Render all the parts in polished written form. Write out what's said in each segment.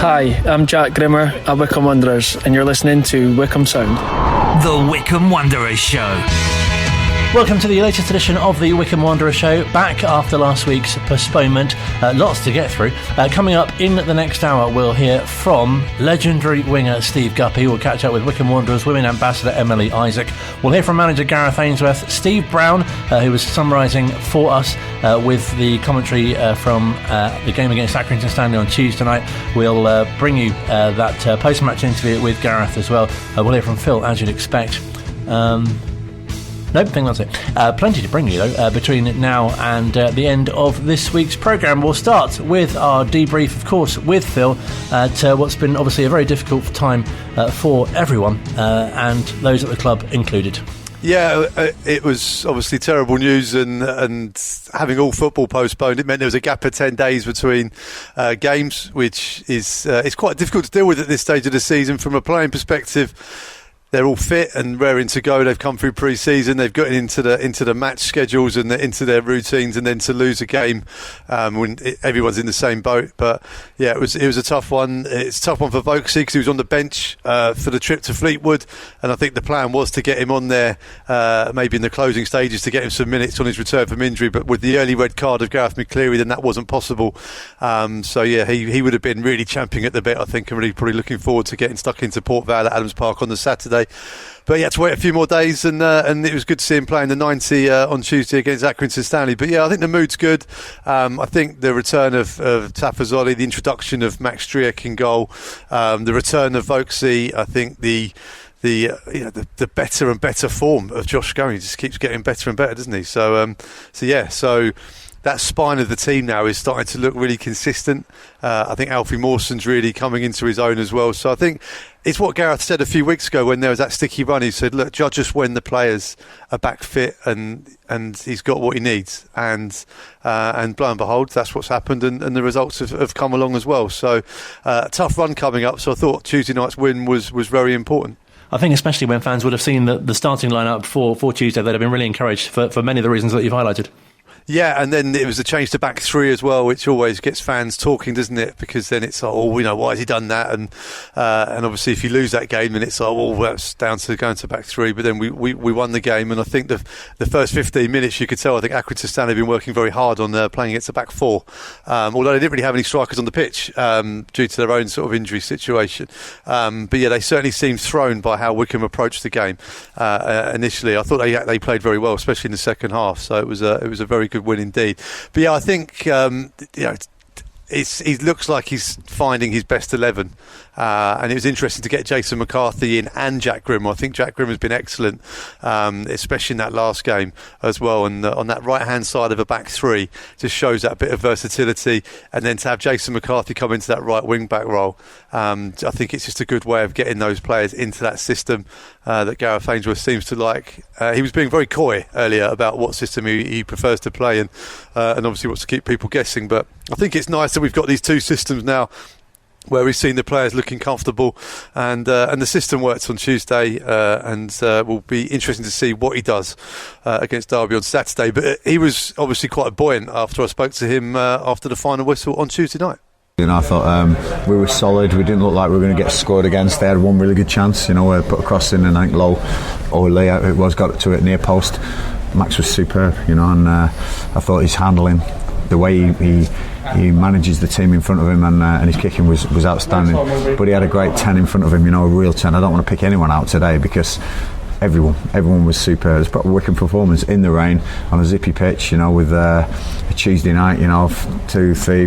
Hi, I'm Jack Grimmer at Wycombe Wanderers, and you're listening to Wycombe Sound. The Wycombe Wanderers Show. Welcome to the latest edition of the Wycombe Wanderers Show, back after last week's postponement. Lots to get through. Coming up in the next hour, we'll hear from legendary winger Steve Guppy. We'll catch up with Wycombe Wanderers Women Ambassador Emily Isaac. We'll hear from manager Gareth Ainsworth, Steve Brown, who was summarising for us with the commentary from the game against Accrington Stanley on Tuesday night. We'll bring you that post-match interview with Gareth as well. We'll hear from Phil, as you'd expect. Nope, I think that's it. Plenty to bring you, though, between now and the end of this week's programme. We'll start with our debrief, of course, with Phil, at what's been obviously a very difficult time for everyone, and those at the club included. Yeah, it was obviously terrible news, and having all football postponed, it meant there was a gap of 10 days between games, which is it's quite difficult to deal with at this stage of the season. From a playing perspective, they're all fit and raring to go. They've come through pre-season. They've gotten into the match schedules and into their routines, and then to lose a game when everyone's in the same boat. But yeah, it was a tough one. It's a tough one for Vokesy because he was on the bench for the trip to Fleetwood, and I think the plan was to get him on there maybe in the closing stages to get him some minutes on his return from injury. But with the early red card of Gareth McCleary, then that wasn't possible. So yeah, he would have been really champing at the bit, I think, and really probably looking forward to getting stuck into Port Vale at Adams Park on the Saturday. But yeah, to wait a few more days, and it was good to see him playing the 90 on Tuesday against Accrington Stanley. But yeah, I think the mood's good. I think the return of Tafazoli, the introduction of Max Striek in goal, the return of Vokesy, I think the better and better form of Josh Scully just keeps getting better and better, doesn't he? So that spine of the team now is starting to look really consistent. I think Alfie Mawson's really coming into his own as well. So I think it's what Gareth said a few weeks ago when there was that sticky run. He said, look, judge us when the players are back fit and he's got what he needs. And lo and behold, that's what's happened, and the results have come along as well. So tough run coming up. So I thought Tuesday night's win was very important. I think especially when fans would have seen the starting lineup for Tuesday, they'd have been really encouraged for many of the reasons that you've highlighted. Yeah, and then it was a change to back three as well, which always gets fans talking, doesn't it? Because then it's like, why has he done that? And obviously, if you lose that game, then it's like, that's down to going to back three. But then we won the game, and I think the first 15 minutes, you could tell, I think Accrington Stanley have been working very hard on playing against a back four, although they didn't really have any strikers on the pitch due to their own sort of injury situation. But yeah, they certainly seemed thrown by how Wycombe approached the game initially. I thought they played very well, especially in the second half. So it was a very good win indeed. But yeah, I think he looks like he's finding his best 11, and it was interesting to get Jason McCarthy in and Jack Grimmer. I think Jack Grimmer's been excellent, especially in that last game as well, and on that right hand side of a back three just shows that bit of versatility. And then to have Jason McCarthy come into that right wing back role, I think it's just a good way of getting those players into that system that Gareth Ainsworth seems to like. He was being very coy earlier about what system he prefers to play, and obviously wants to keep people guessing. But I think it's nice that we've got these two systems now where we've seen the players looking comfortable, and the system worked on Tuesday, and will be interesting to see what he does against Derby on Saturday. But he was obviously quite buoyant after I spoke to him after the final whistle on Tuesday night. I thought we were solid. We didn't look like we were going to get scored against. They had one really good chance, put a cross in, and I think low or layout it was, got to it near post. Max was superb, and I thought his handling, the way he manages the team in front of him, and his kicking was outstanding. But he had a great 10 in front of him, a real 10. I don't want to pick anyone out today because everyone was superb. It's probably a Wycombe performance in the rain on a zippy pitch, with a Tuesday night, 2, 3,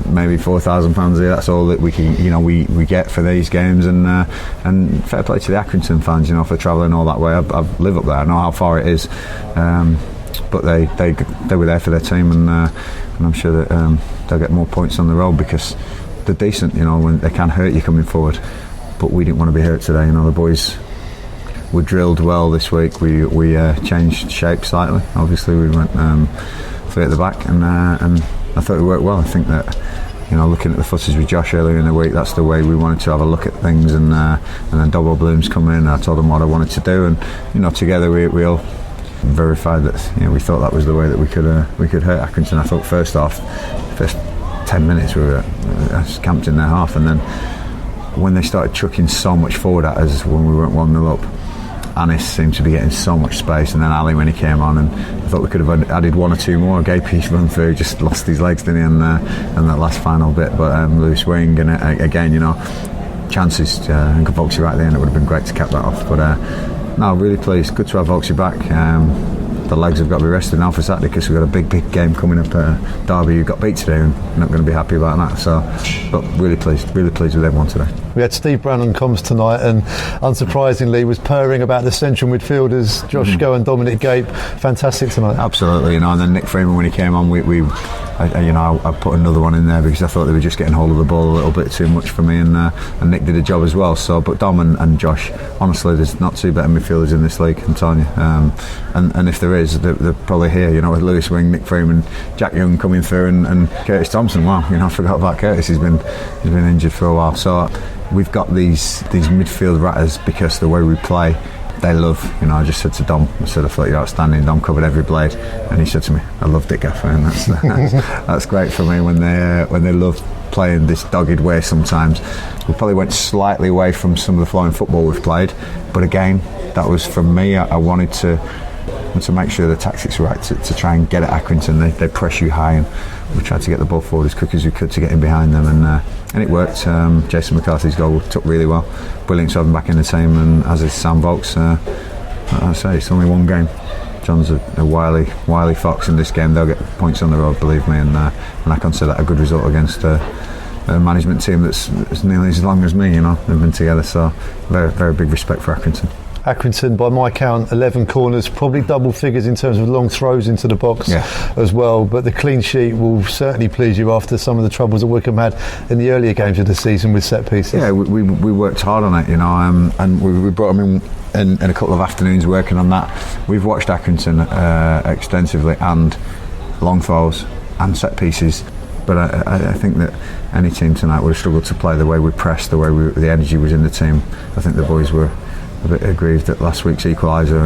maybe £4,000 here. That's all that we can, we get for these games, and fair play to the Accrington fans, for travelling all that way. I live up there. I know how far it is, but they were there for their team, and I'm sure that they'll get more points on the road because they're decent, when they can hurt you coming forward. But we didn't want to be hurt today. The boys were drilled well this week. We changed shape slightly. Obviously, we went 3 at the back, and I thought it worked well. I think that looking at the footage with Josh earlier in the week, that's the way we wanted to have a look at things, and then Dobbo Bloom's come in. I told him what I wanted to do, and together we all verified that we thought that was the way that we could hurt Accrington. I thought first 10 minutes we were I just camped in their half, and then when they started chucking so much forward at us when we went 1-0 up, Anis seemed to be getting so much space, and then Ali when he came on, and I thought we guy could have added one or two more. Guppy run through, just lost his legs, didn't he, and that last final bit. But Lewis Wing, and again, chances, and Volksy right there, and it would have been great to cap that off. But no, really pleased. Good to have Volksy back. The legs have got to be rested now for Saturday, because we've got a big game coming up at Derby, who got beat today, and not going to be happy about that. So, but really pleased with everyone today. We had Steve Brown on comms tonight, and unsurprisingly was purring about the central midfielders, Josh Go and Dominic Gape. Fantastic tonight. Absolutely, and then Nick Freeman, when he came on, I put another one in there because I thought they were just getting hold of the ball a little bit too much for me, and Nick did a job as well. So, but Dom and Josh, honestly, there's not two better midfielders in this league, I'm telling you. And if there is, they're probably here. With Lewis Wing, Nick Freeman, Jack Young coming through, and Curtis Thompson. Wow, I forgot about Curtis. He's been injured for a while. So we've got these midfield ratters because the way we play, they love. I just said to Dom, I thought you're outstanding. Dom covered every blade, and he said to me, I loved it, Gaffer, and that's great for me when they love playing this dogged way. Sometimes we probably went slightly away from some of the flowing football we've played, but again, that was from me. I wanted to make sure the tactics were right to try and get at Accrington. They press you high, and we tried to get the ball forward as quick as we could to get in behind them, and it worked. Jason McCarthy's goal took really well. Brilliant to have him back in the team, and as is Sam Vokes. I say it's only one game. John's a wily fox in this game. They'll get points on the road, believe me, and I consider that a good result against a management team that's nearly as long as me. They've been together, so very, very big respect for Accrington. Accrington, by my count, 11 corners, probably double figures in terms of long throws into the box as well. But the clean sheet will certainly please you after some of the troubles that Wycombe had in the earlier games of the season with set pieces. Yeah, we worked hard on it, and we brought them in a couple of afternoons working on that. We've watched Accrington extensively, and long throws and set pieces. But I think that any team tonight would have struggled to play the way we pressed, the way the energy was in the team. I think the boys were a bit aggrieved at last week's equaliser,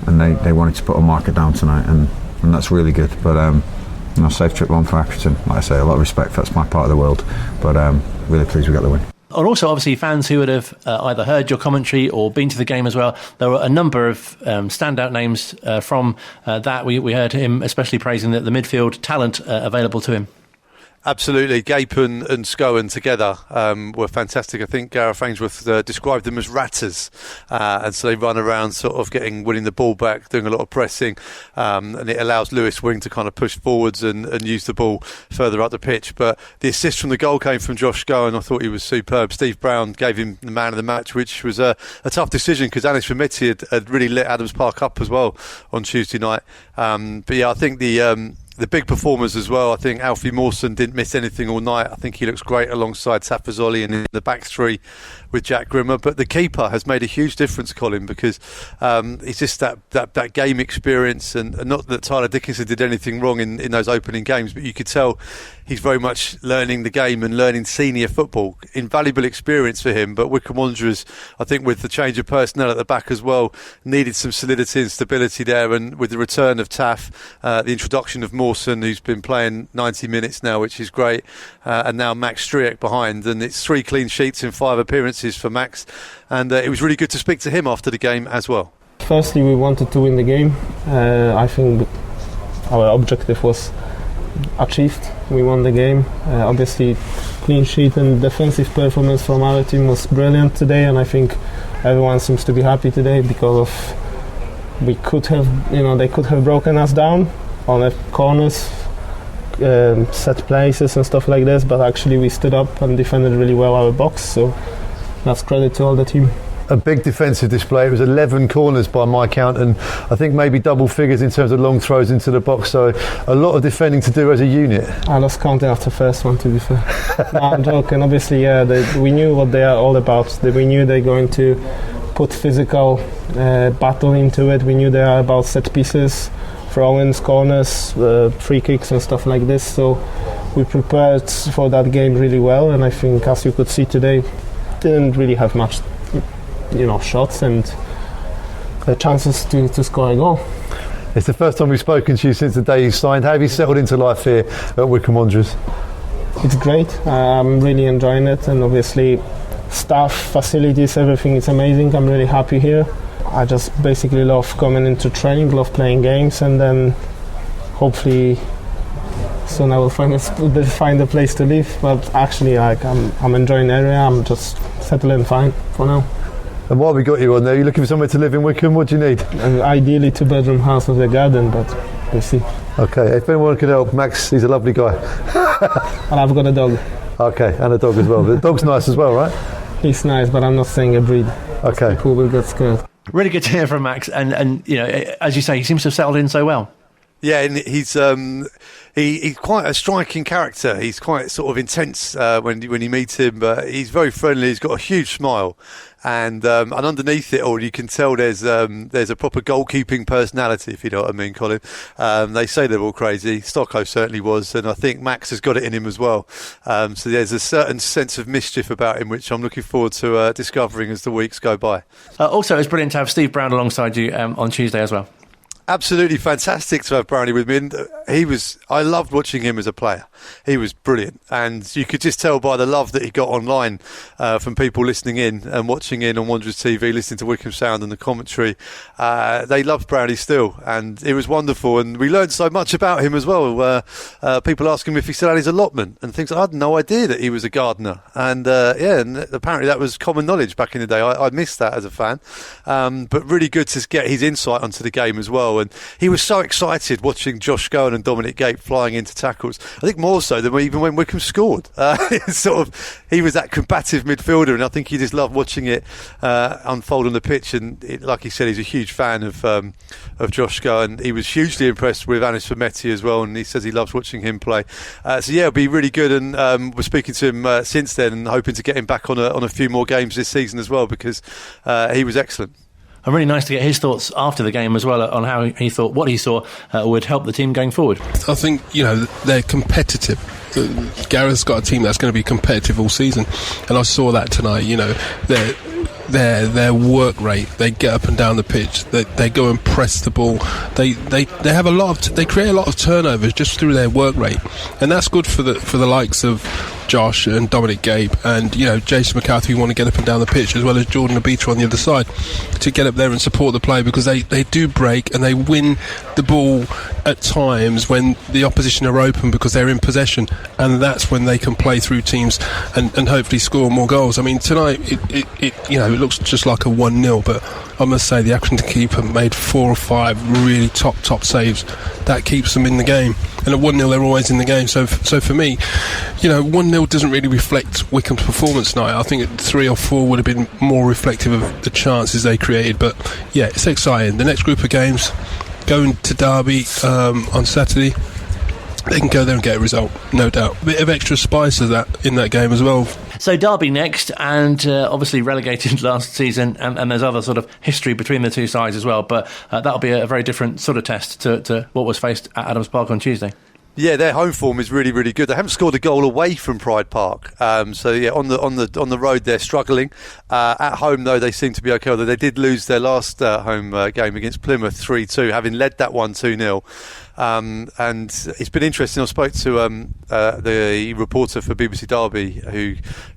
and they wanted to put a marker down tonight, and that's really good. But safe trip home for Accrington. Like I say, a lot of respect. That's my part of the world. But really pleased we got the win. And also, obviously, fans who would have either heard your commentary or been to the game as well, there were a number of standout names from that. We heard him especially praising the midfield talent available to him. Absolutely. Gape and Scowen together were fantastic. I think Gareth Ainsworth described them as ratters, and so they run around sort of winning the ball back, doing a lot of pressing, and it allows Lewis Wing to kind of push forwards and use the ball further up the pitch. But the assist from the goal came from Josh Scowen. I thought he was superb. Steve Brown gave him the man of the match, which was a tough decision because Anis Vermetti had really lit Adams Park up as well on Tuesday night. But yeah, I think the big performers as well. I think Alfie Mawson didn't miss anything all night. I think he looks great alongside Safazoli and in the back three with Jack Grimmer. But the keeper has made a huge difference, Colin, because it's just that game experience, and not that Tyler Dickinson did anything wrong in those opening games, but you could tell he's very much learning the game and learning senior football. Invaluable experience for him, but Wycombe Wanderers, I think with the change of personnel at the back as well, needed some solidity and stability there, and with the return of Taff, the introduction of Mawson, who's been playing 90 minutes now, which is great, and now Max Striek behind, and it's 3 clean sheets in 5 appearances for Max, and it was really good to speak to him after the game as well. Firstly, we wanted to win the game. I think our objective was achieved. We won the game. Obviously, clean sheet and defensive performance from our team was brilliant today, and I think everyone seems to be happy today because they could have broken us down on the corners, set places and stuff like this, but actually we stood up and defended really well our box, so that's credit to all the team. A big defensive display. It was 11 corners by my count, and I think maybe double figures in terms of long throws into the box, so a lot of defending to do as a unit. I lost counting after the first one, to be fair. No, I'm joking. Obviously, we knew what they are all about. We knew they're going to put physical battle into it. We knew they are about set pieces, throw-ins, corners, free kicks and stuff like this, so we prepared for that game really well, and I think, as you could see today, didn't really have much shots and chances to score a goal. It's the first time we've spoken to you since the day you signed. How have you settled into life here at Wycombe Wanderers? it's great. I'm really enjoying it, and obviously staff, facilities, everything is amazing. I'm really happy here. I just basically love coming into training, love playing games, and then hopefully soon I will find a place to live. But actually, I'm enjoying the area. I'm just settling fine for now. And while we got you on there, you're looking for somewhere to live in Wycombe. What do you need? Ideally, 2-bedroom house with a garden, but we'll see. Okay, if anyone can help, Max, he's a lovely guy. And I've got a dog. Okay, and a dog as well. The dog's nice as well, right? He's nice, but I'm not saying a breed. Okay. People will get scared. Really good to hear from Max, and you know, as you say, he seems to have settled in so well. Yeah, and he's quite a striking character. He's quite sort of intense when you meet him, but he's very friendly. He's got a huge smile, and underneath it all, you can tell there's a proper goalkeeping personality, if you know what I mean, Colin. They say they're all crazy. Stocko certainly was, and I think Max has got it in him as well. So there's a certain sense of mischief about him, which I'm looking forward to discovering as the weeks go by. Also, it's brilliant to have Steve Brown alongside you on Tuesday as well. Absolutely fantastic to have Brownie with me. And I loved watching him as a player. He was brilliant, and you could just tell by the love that he got online from people listening in and watching in on Wanderers TV, listening to Wycombe Sound and the commentary. They loved Brownie still, and it was wonderful. And we learned so much about him as well. People asking him if he still had his allotment and things. I had no idea that he was a gardener, and and apparently that was common knowledge back in the day. I missed that as a fan, but really good to get his insight onto the game as well. And he was so excited watching Josh Scowen and Dominic Gape flying into tackles. I think more so than even when Wycombe scored. He was that combative midfielder, and I think he just loved watching it unfold on the pitch. And like he said, he's a huge fan of Josh Scowen. He was hugely impressed with Anis Vermetti as well, and he says he loves watching him play. It'll be really good. And we're speaking to him since then, and hoping to get him back on a few more games this season as well, because he was excellent. And really nice to get his thoughts after the game as well on how he thought what he saw would help the team going forward. I think, they're competitive. Gareth's got a team that's going to be competitive all season, and I saw that tonight. Their work rate, they get up and down the pitch, they go and press the ball, they have they create a lot of turnovers just through their work rate, and that's good for the likes of Josh and Dominic Gape and Jason McCarthy, who want to get up and down the pitch, as well as Jordan Abita on the other side, to get up there and support the play, because they do break and they win the ball at times when the opposition are open because they're in possession, and that's when they can play through teams and hopefully score more goals. I mean, tonight it looks just like a 1-0, but I must say the Accrington keeper made 4 or 5 really top saves that keeps them in the game, and at 1-0 they're always in the game. So for me, 1-0 doesn't really reflect Wycombe's performance tonight. I think 3 or 4 would have been more reflective of the chances they created. But yeah, it's exciting. The next group of games, going to Derby on Saturday, they can go there and get a result, no doubt. A bit of extra spice of that in that game as well. So Derby next, and obviously relegated last season, and there's other sort of history between the two sides as well, but that'll be a very different sort of test to what was faced at Adams Park on Tuesday. Yeah, their home form is really, really good. They haven't scored a goal away from Pride Park, on the road they're struggling. At home though, they seem to be okay. Although they did lose their last home game against Plymouth 3-2, having led that one 2-0. And it's been interesting. I spoke to the reporter for BBC Derby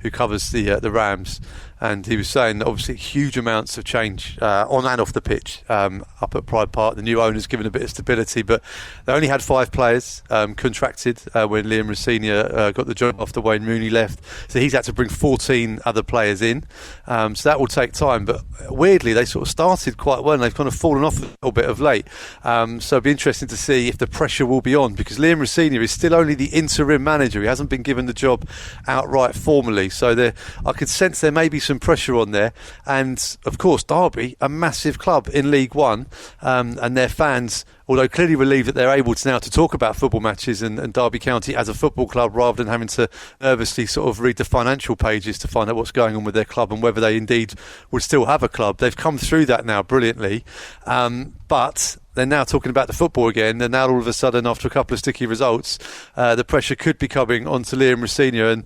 who covers the Rams, and he was saying that obviously huge amounts of change on and off the pitch up at Pride Park. The new owner's given a bit of stability, but they only had 5 players contracted when Liam Rossini got the job after Wayne Rooney left, so he's had to bring 14 other players in, so that will take time. But weirdly, they sort of started quite well, and they've kind of fallen off a little bit of late, so it'll be interesting to see if the pressure will be on, because Liam Rossini is still only the interim manager. He hasn't been given the job outright formally, so I could sense there may be some pressure on there. And of course Derby, a massive club in League One, and their fans, although clearly relieved that they're able to now to talk about football matches and Derby County as a football club, rather than having to nervously sort of read the financial pages to find out what's going on with their club and whether they indeed would still have a club. They've come through that now brilliantly, but they're now talking about the football again, and now all of a sudden, after a couple of sticky results, the pressure could be coming onto Liam Rossini. And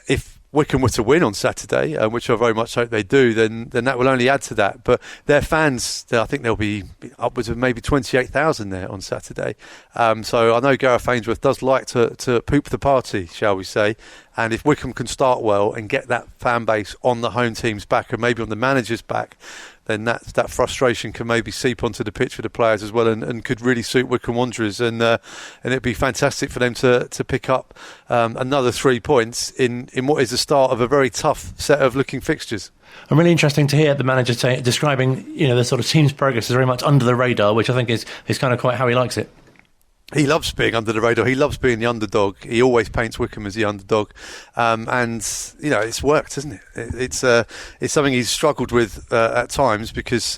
if Wickham were to win on Saturday, which I very much hope they do, then that will only add to that. But their fans, I think there'll be upwards of maybe 28,000 there on Saturday. So I know Gareth Ainsworth does like to poop the party, shall we say. And if Wickham can start well and get that fan base on the home team's back and maybe on the manager's back, then that frustration can maybe seep onto the pitch for the players as well, and could really suit Wycombe Wanderers, and it'd be fantastic for them to pick up another 3 points in what is the start of a very tough set of looking fixtures. And really interesting to hear the manager describing, the sort of team's progress as very much under the radar, which I think is kind of quite how he likes it. He loves being under the radar. He loves being the underdog. He always paints Wickham as the underdog, and it's worked, hasn't it? It's something he's struggled with at times, because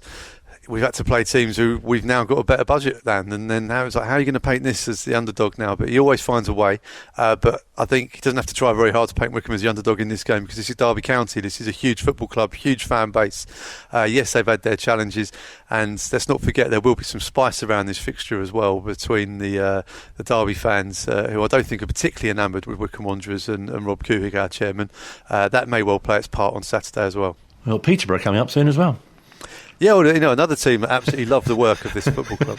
we've had to play teams who we've now got a better budget than, and then now it's like, how are you going to paint this as the underdog now? But he always finds a way. But I think he doesn't have to try very hard to paint Wickham as the underdog in this game, because this is Derby County. This is a huge football club, huge fan base. Yes, they've had their challenges, and let's not forget there will be some spice around this fixture as well between the Derby fans, who I don't think are particularly enamoured with Wycombe Wanderers, and Rob Kuhig, our chairman. That may well play its part on Saturday as well. Well, Peterborough coming up soon as well. Yeah, well, another team that absolutely love the work of this football club.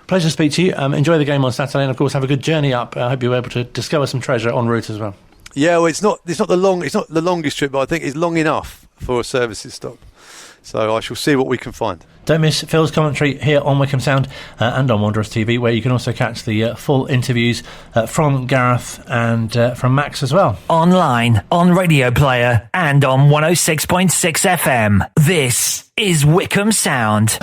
Pleasure to speak to you. Enjoy the game on Saturday, and of course have a good journey up. I hope you're able to discover some treasure en route as well. Yeah, well, it's not the longest trip, but I think it's long enough for a services stop. So I shall see what we can find. Don't miss Phil's commentary here on Wycombe Sound and on Wanderers TV, where you can also catch the full interviews from Gareth and from Max as well. Online, on Radio Player, and on 106.6 FM. This is Wycombe Sound.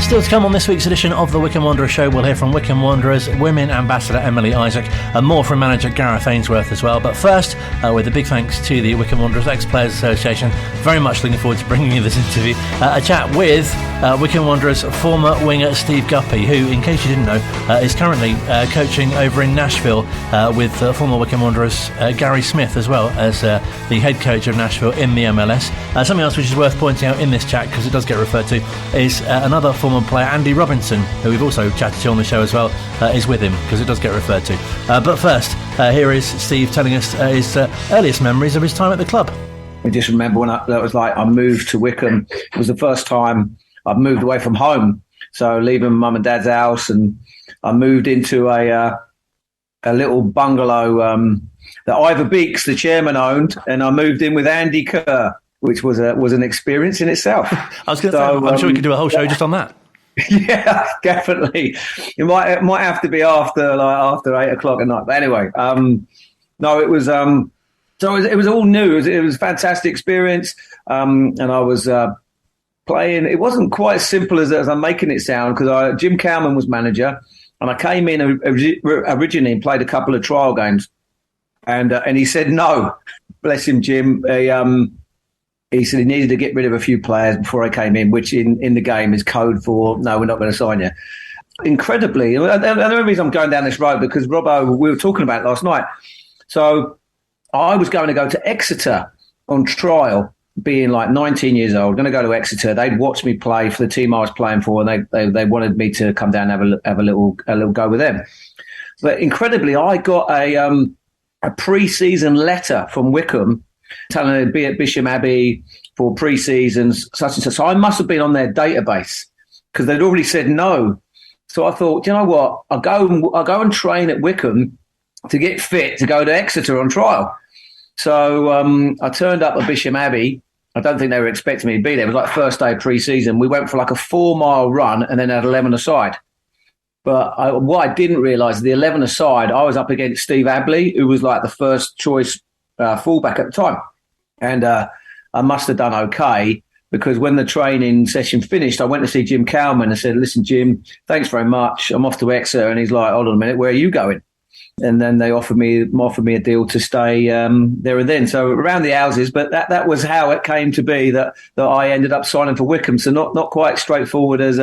Still to come on this week's edition of the Wycombe Wanderers show, we'll hear from Wycombe Wanderers Women Ambassador Emily Isaac, and more from manager Gareth Ainsworth as well. But first, with a big thanks to the Wycombe Wanderers Ex-Players Association, very much looking forward to bringing you this interview, a chat with Wycombe Wanderers former winger Steve Guppy, who, in case you didn't know, is currently coaching over in Nashville with former Wycombe Wanderers Gary Smith, as well as the head coach of Nashville in the MLS. Something else which is worth pointing out in this chat, because it does get referred to, is another former player, Andy Robinson, who we've also chatted to on the show as well, is with him, because it does get referred to. But first, here is Steve telling us his earliest memories of his time at the club. I just remember when I moved to Wycombe. It was the first time I've moved away from home, so leaving mum and dad's house, and I moved into a little bungalow that Ivor Beeks, the chairman, owned, and I moved in with Andy Kerr, which was an experience in itself. I was going to say, I'm sure we could do a whole show just on that. Yeah, definitely. It might have to be after 8 o'clock at night. But anyway, no, it was. So it was all new. It was a fantastic experience, and I was playing. It wasn't quite as simple as I'm making it sound, because Jim Cowman was manager, and I came in originally and played a couple of trial games, and he said no. Bless him, Jim. He said he needed to get rid of a few players before I came in, which in the game is code for, no, we're not going to sign you. Incredibly, and the only reason I'm going down this road, because Robbo, we were talking about it last night. So I was going to go to Exeter on trial, being like 19 years old, going to go to Exeter. They'd watched me play for the team I was playing for, and they wanted me to come down and have a little go with them. But incredibly, I got a pre-season letter from Wycombe telling me to be at Bisham Abbey for pre-seasons, such and such. So I must have been on their database, because they'd already said no. So I thought, you know what? I'll go and train at Wycombe to get fit to go to Exeter on trial. So I turned up at Bisham Abbey. I don't think they were expecting me to be there. It was like first day of pre-season. We went for like a 4-mile run and then had 11 aside. But what I didn't realise, the 11 aside, I was up against Steve Abley, who was like the first choice fullback at the time. And I must have done okay, because when the training session finished, I went to see Jim Cowman and said, listen, Jim, thanks very much. I'm off to Exeter. And he's like, hold on a minute, where are you going? And then they offered me a deal to stay there and then. So around the houses, but that was how it came to be that I ended up signing for Wycombe. So not quite straightforward as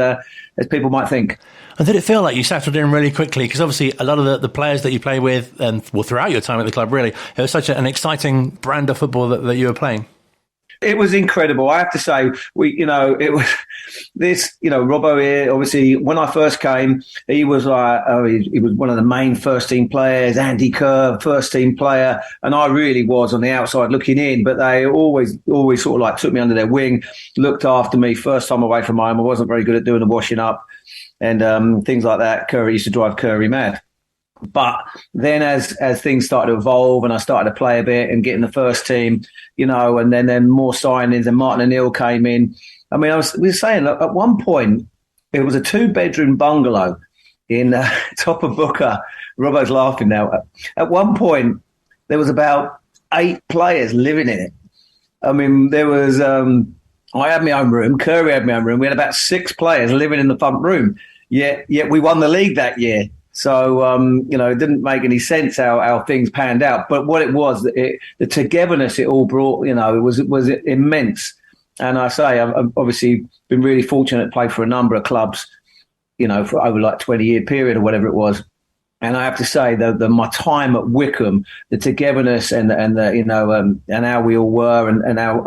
people might think. And did it feel like you settled in really quickly? Because obviously a lot of the players that you play with, and throughout your time at the club, really, it was such an exciting brand of football that you were playing. It was incredible. I have to say, it was this, Robbo here, obviously, when I first came, he was like, he was one of the main first team players, Andy Kerr, first team player. And I really was on the outside looking in, but they always sort of like took me under their wing, looked after me. First time away from home, I wasn't very good at doing the washing up and things like that. Curry used to drive Curry mad. But then as things started to evolve and I started to play a bit and get in the first team, and then more signings and Martin O'Neill came in. I mean, we were saying, look, at one point, it was a 2-bedroom bungalow in top of Booker. Robbo's laughing now. At one point, there was about 8 players living in it. I mean, there was, I had my own room, Curry had my own room. We had about 6 players living in the front room. Yet we won the league that year. So, it didn't make any sense how things panned out. But what it was, the togetherness it all brought, it was immense. And I say, I've obviously been really fortunate to play for a number of clubs, for over like 20-year period or whatever it was. And I have to say my time at Wycombe, the togetherness and how we all were and how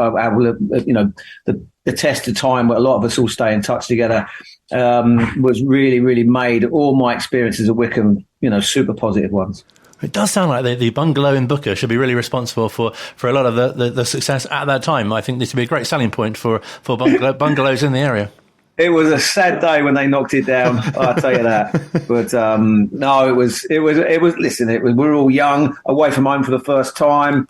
the test of time where a lot of us all stay in touch together was really, really made all my experiences at Wycombe, super positive ones. It does sound like the bungalow in Booker should be really responsible for a lot of the success at that time. I think this would be a great selling point for bungalows in the area. It was a sad day when they knocked it down. I'll tell you that. But no, it was. Listen, we were all young, away from home for the first time,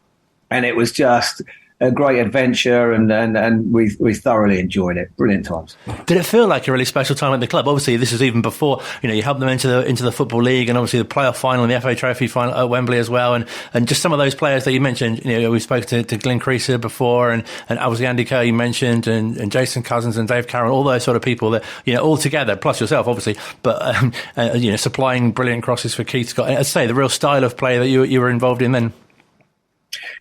and it was just a great adventure, and we thoroughly enjoyed it. Brilliant times. Did it feel like a really special time at the club? Obviously, this is even before you helped them into the Football League, and obviously the playoff final and the FA Trophy final at Wembley as well, and just some of those players that you mentioned. We spoke to Glenn Creaser before, and obviously Andy Kerr you mentioned, and Jason Cousins and Dave Carroll, all those sort of people that all together, plus yourself obviously, but supplying brilliant crosses for Keith Scott. And I'd say the real style of play that you were involved in then.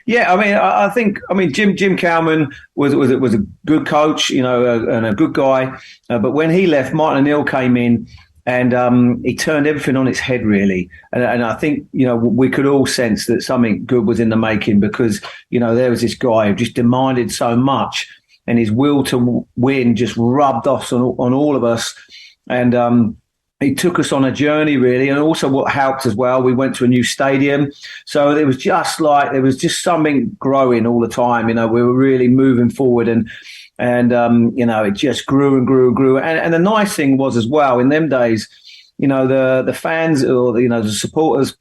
Yeah, I think Jim Cowman was a good coach, and a good guy. But when he left, Martin O'Neill came in, and he turned everything on its head, really. And I think we could all sense that something good was in the making because there was this guy who just demanded so much, and his will to win just rubbed off on all of us. And he took us on a journey, really, and also what helped as well, we went to a new stadium. So it was just something growing all the time. We were really moving forward, and it just grew and grew and grew. And the nice thing was as well, in them days, the fans or the supporters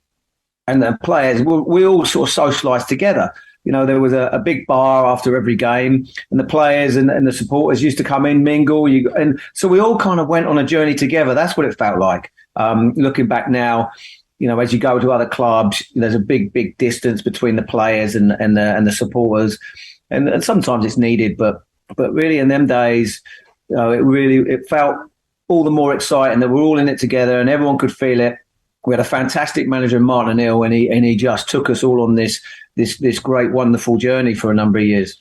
and the players, we all sort of socialised together. There was a big bar after every game, and the players and the supporters used to come in, mingle. And so we all kind of went on a journey together. That's what it felt like. Looking back now, as you go to other clubs, there's a big, big distance between the players and the supporters. And sometimes it's needed, but really in them days, it felt all the more exciting that we're all in it together and everyone could feel it. We had a fantastic manager in Martin O'Neill, and he just took us all on this great, wonderful journey for a number of years.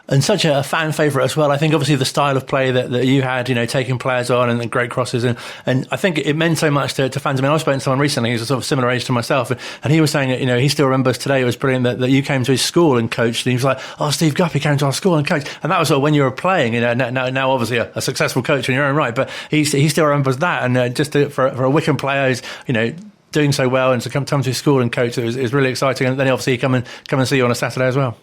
And such a fan favourite as well. I think obviously the style of play that you had, taking players on and the great crosses. And I think it meant so much to fans. I mean, I was speaking to someone recently who's a sort of similar age to myself. And he was saying that, he still remembers today it was brilliant that you came to his school and coached. And he was like, oh, Steve Guppy came to our school and coached. And that was sort of when you were playing, now obviously a successful coach in your own right. But he still remembers that. And for a Wycombe player who's, doing so well and to come to his school and coach, it was really exciting. And then obviously come and see you on a Saturday as well.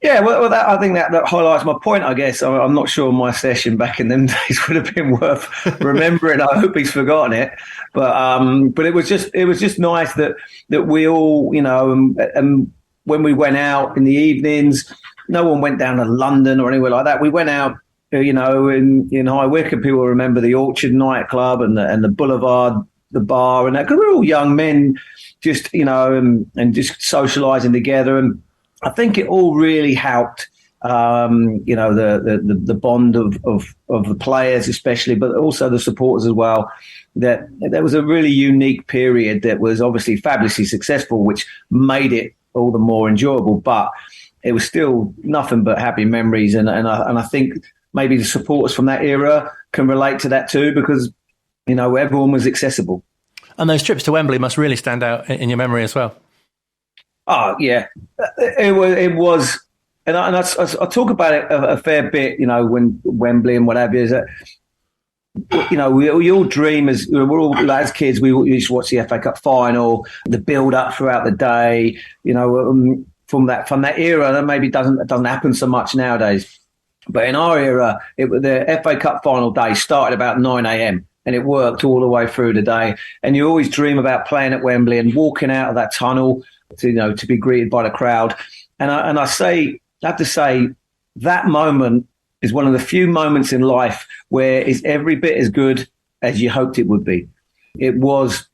Yeah, well, I think that highlights my point. I guess I'm not sure my session back in them days would have been worth remembering. I hope he's forgotten it, but it was just nice that we all, and when we went out in the evenings, no one went down to London or anywhere like that. We went out, in High Wycombe. People remember the Orchard nightclub and the Boulevard, the bar, and that, because we're all young men, just and just socialising together. And I think it all really helped, the bond of the players especially, but also the supporters as well. That there was a really unique period that was obviously fabulously successful, which made it all the more enjoyable. But it was still nothing but happy memories, and I think maybe the supporters from that era can relate to that too, because everyone was accessible. And those trips to Wembley must really stand out in your memory as well. Oh yeah, it was I talk about it a fair bit, when Wembley and whatever is that. We all dream we're all as kids. We all used to watch the FA Cup final, the build up throughout the day. From that era, that maybe doesn't happen so much nowadays. But in our era, the FA Cup final day started about 9 a.m. and it worked all the way through the day. And you always dream about playing at Wembley and walking out of that tunnel to be greeted by the crowd. And I have to say that moment is one of the few moments in life where it's every bit as good as you hoped it would be. It was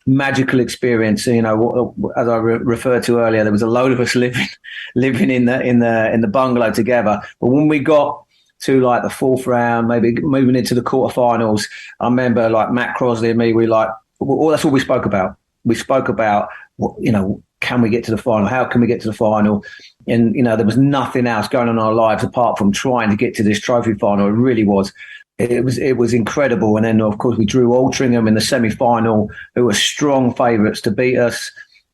magical experience. As I referred to earlier, there was a load of us living in the bungalow together. But when we got to like the fourth round, maybe moving into the quarterfinals, I remember like Matt Crosley and me, that's all we spoke about. We spoke about, can we get to the final? How can we get to the final? And, there was nothing else going on in our lives apart from trying to get to this trophy final. It really was. It was incredible. And then, of course, we drew Altrincham in the semi-final, who were strong favourites to beat us.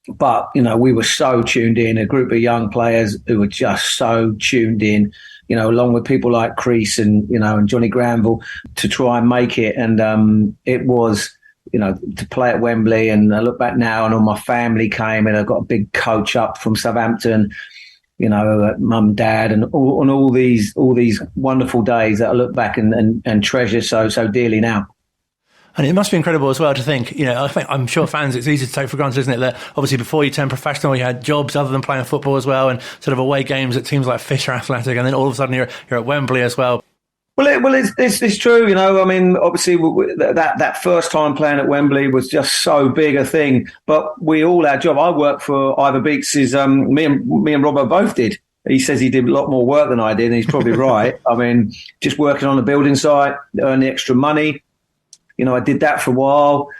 But, we were so tuned in, a group of young players who were just so tuned in, along with people like Crease and Johnny Granville to try and make it. And it was, to play at Wembley. And I look back now and all my family came and I got a big coach up from Southampton, mum, dad, and all these wonderful days that I look back and treasure so dearly now. And it must be incredible as well to think, I'm sure fans, it's easy to take for granted, isn't it, that obviously before you turned professional, you had jobs other than playing football as well, and sort of away games at teams like Fisher Athletic, and then all of a sudden you're at Wembley as well. Well, it's true, obviously that first time playing at Wembley was just so big a thing, but we all had job. I worked for Ivor Beaks', me and Robbo both did. He says he did a lot more work than I did, and he's probably right. Just working on the building site, earn the extra money. I did that for a while.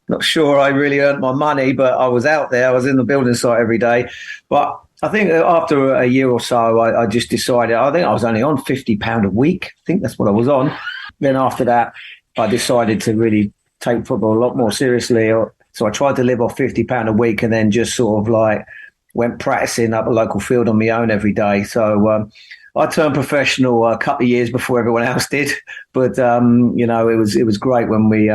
Not sure I really earned my money, but I was out there. I was in the building site every day. But I think after a year or so, I just decided, I think I was only on £50 a week. I think that's what I was on. Then after that, I decided to really take football a lot more seriously. So I tried to live off £50 a week and then just sort of went practicing up a local field on my own every day. So I turned professional a couple of years before everyone else did. But, it was great when we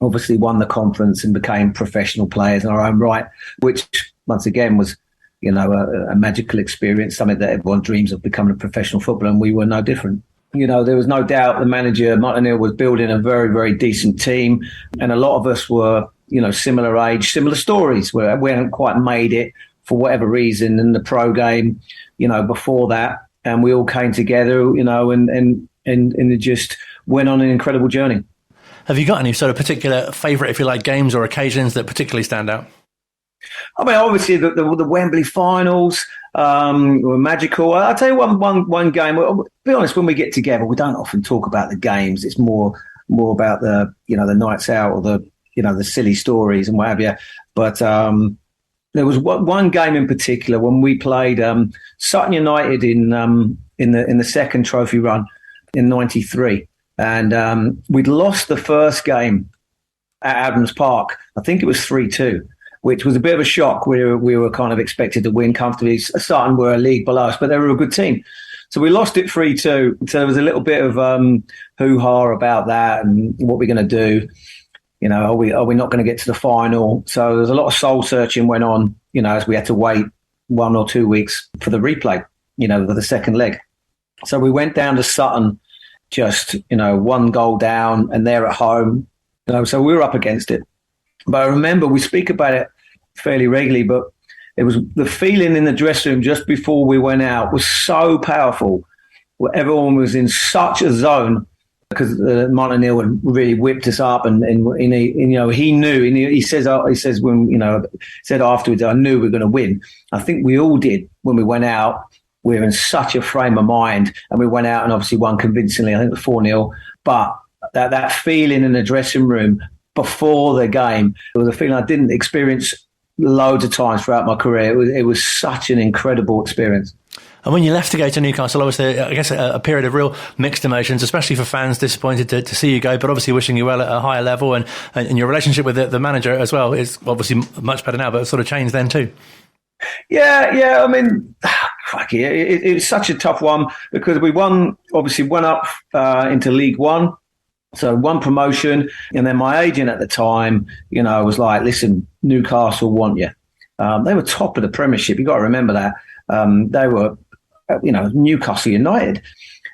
obviously won the conference and became professional players in our own right, which once again was, a magical experience, something that everyone dreams of, becoming a professional footballer, and we were no different. There was no doubt the manager, Martin Neal, was building a very, very decent team, and a lot of us were, similar age, similar stories, where we hadn't quite made it for whatever reason in the pro game, before that, and we all came together, and it just went on an incredible journey. Have you got any sort of particular favourite, if you like, games or occasions that particularly stand out? Obviously the Wembley finals were magical. I'll tell you one game. To be honest, when we get together, we don't often talk about the games. It's more about the the nights out or the silly stories and what have you. But there was one game in particular when we played Sutton United in the second trophy run in '93, and we'd lost the first game at Adams Park. I think it was 3-2. Which was a bit of a shock. We were kind of expected to win comfortably. Sutton were a league below us, but they were a good team. So we lost it 3-2. So there was a little bit of hoo-ha about that and what we're going to do. Are we not going to get to the final? So there's a lot of soul searching went on, as we had to wait 1 or 2 weeks for the replay, for the second leg. So we went down to Sutton, just, 1 goal down, and they're at home. So we were up against it. But I remember we speak about it fairly regularly, but it was the feeling in the dressing room just before we went out was so powerful. Everyone was in such a zone because Martin Neal had really whipped us up, and he knew. He says when said afterwards, I knew we were going to win. I think we all did when we went out. We were in such a frame of mind, and we went out and obviously won convincingly. I think it was 4-0. But that feeling in the dressing room before the game, it was a feeling I didn't experience loads of times throughout my career. It was such an incredible experience. And when you left to go to Newcastle, obviously, I guess a period of real mixed emotions, especially for fans disappointed to see you go, but obviously wishing you well at a higher level. And your relationship with the manager as well is obviously much better now, but it sort of changed then too. Yeah. I mean, crikey, it's such a tough one because we went up into League One. So one promotion, and then my agent at the time, was like, listen, Newcastle want you. They were top of the Premiership. You've got to remember that. They were, Newcastle United.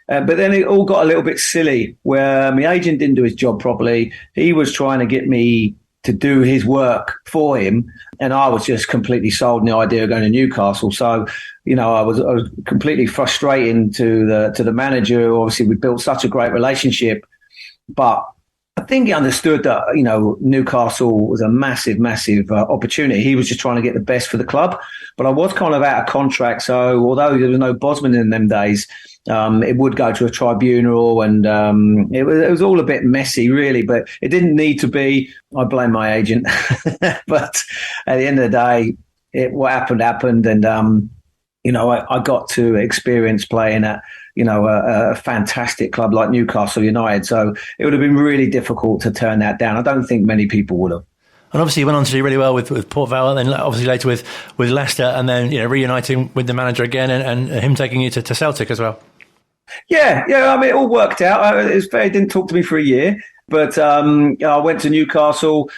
But then it all got a little bit silly where my agent didn't do his job properly. He was trying to get me to do his work for him, and I was just completely sold on the idea of going to Newcastle. So, I was completely frustrating to the manager. Obviously, we built such a great relationship, but I think he understood that, Newcastle was a massive, massive opportunity. He was just trying to get the best for the club. But I was kind of out of contract. So although there was no Bosman in them days, it would go to a tribunal, and it was all a bit messy, really. But it didn't need to be. I blame my agent. But at the end of the day, what happened. And, I got to experience playing at, a fantastic club like Newcastle United. So it would have been really difficult to turn that down. I don't think many people would have. And obviously you went on to do really well with Port Vale, and then obviously later with Leicester, and then reuniting with the manager again, and him taking you to Celtic as well. Yeah. I mean, it all worked out. It was fair. He didn't talk to me for a year, but I went to Newcastle,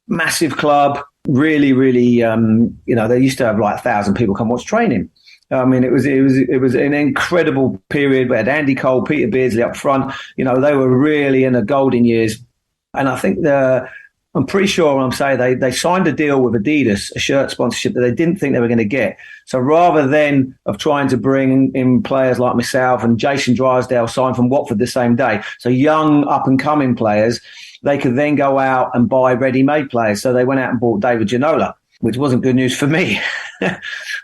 massive club, really, really. They used to have like 1,000 people come watch training. I mean, it was an incredible period. We had Andy Cole, Peter Beardsley up front. They were really in the golden years, and I think I'm pretty sure I'm saying they signed a deal with Adidas, a shirt sponsorship that they didn't think they were going to get. So rather than of trying to bring in players like myself, and Jason Drysdale signed from Watford the same day, so young up and coming players, they could then go out and buy ready-made players. So they went out and bought David Ginola, which wasn't good news for me.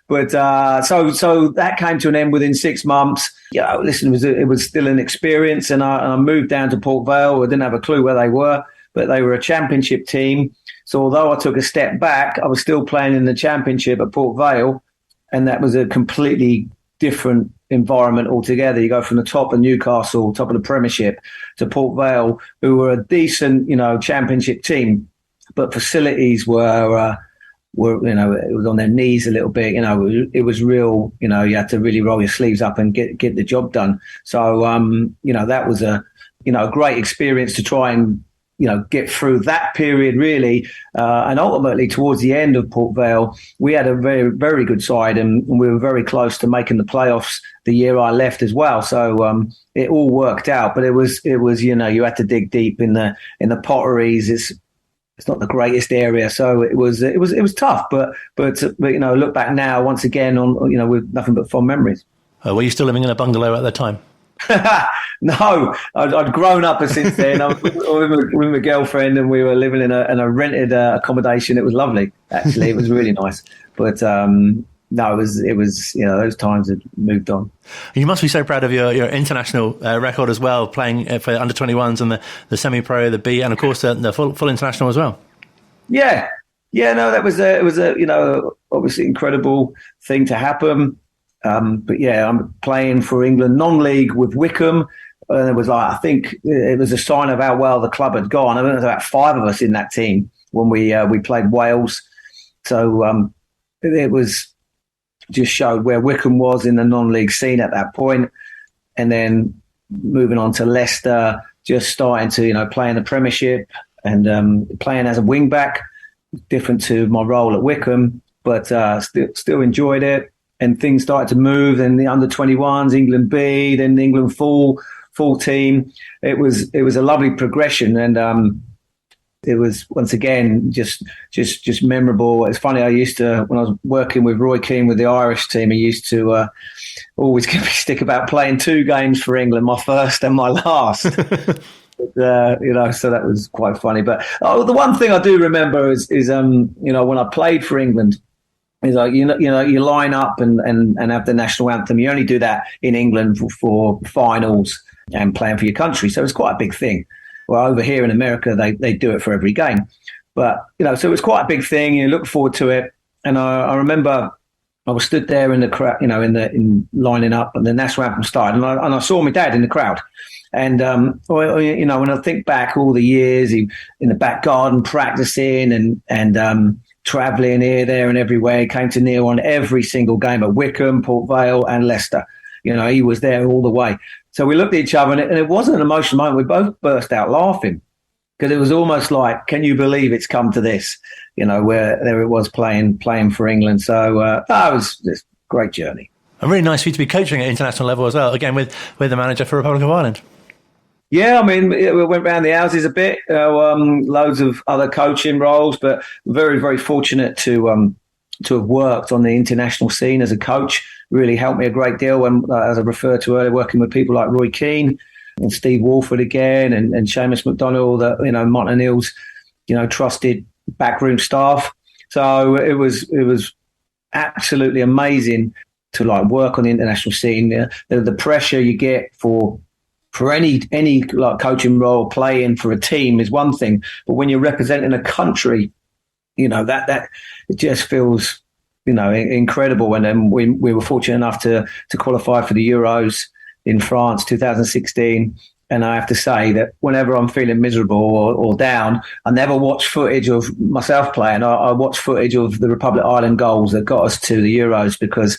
But so that came to an end within 6 months. Listen, it was still an experience, and I moved down to Port Vale. I didn't have a clue where they were, but they were a championship team. So although I took a step back, I was still playing in the championship at Port Vale, and that was a completely different environment altogether. You go from the top of Newcastle, top of the Premiership, to Port Vale, who were a decent, championship team, but facilities were it was on their knees a little bit. It was real. You had to really roll your sleeves up and get the job done. So that was a great experience to try and get through that period, really. And ultimately, towards the end of Port Vale, we had a very, very good side, and we were very close to making the playoffs the year I left as well. So it all worked out. But it was you had to dig deep in the potteries. It's not the greatest area, so it was tough. But look back now once again on with nothing but fond memories. Were you still living in a bungalow at the time? No, I'd grown up since then. I was with my girlfriend, and we were living in a rented accommodation. It was lovely, actually. It was really nice. But no, it was those times had moved on. You must be so proud of your international record as well, playing for under 21s and the semi-pro, the B, and of course the full international as well. Yeah. No, it was a obviously incredible thing to happen. But yeah, I'm playing for England non-league with Wycombe. And it was like, I think it was a sign of how well the club had gone. I think there was about 5 of us in that team when we played Wales. So it was just showed where Wycombe was in the non-league scene at that point. And then moving on to Leicester, just starting to, play in the Premiership and playing as a wing-back, different to my role at Wycombe, but still enjoyed it. And things started to move, then the under-21s, England B, then the England full team. It was a lovely progression, and it was once again just memorable. It's funny. I used to, when I was working with Roy Keane with the Irish team, he used to always give me stick about playing 2 games for England, my first and my last. But, so that was quite funny. But the one thing I do remember is when I played for England. It's like, you line up and have the national anthem. You only do that in England for finals and playing for your country. So it's quite a big thing. Well, over here in America, they do it for every game. But, so it was quite a big thing. You look forward to it. And I remember I was stood there in the crowd, in lining up, and the national anthem started. And I saw my dad in the crowd. And, when I think back all the years in the back garden practicing and travelling here, there and everywhere. He came to Neil on every single game at Wycombe, Port Vale and Leicester. He was there all the way. So we looked at each other and it wasn't an emotional moment. We both burst out laughing because it was almost like, can you believe it's come to this? Where there it was playing for England. So it was just a great journey. And really nice for you to be coaching at international level as well, again with the manager for Republic of Ireland. Yeah, I mean, we went round the houses a bit, loads of other coaching roles, but very, very fortunate to have worked on the international scene as a coach. Really helped me a great deal when, as I referred to earlier, working with people like Roy Keane and Steve Walford again and Seamus McDonnell, Martin O'Neill's, trusted backroom staff. So it was absolutely amazing to work on the international scene. The pressure you get for any coaching role, playing for a team is one thing, but when you're representing a country, that it just feels incredible. And then we were fortunate enough to qualify for the Euros in France 2016. And I have to say that whenever I'm feeling miserable or down, I never watch footage of myself playing. I watch footage of the Republic of Ireland goals that got us to the Euros because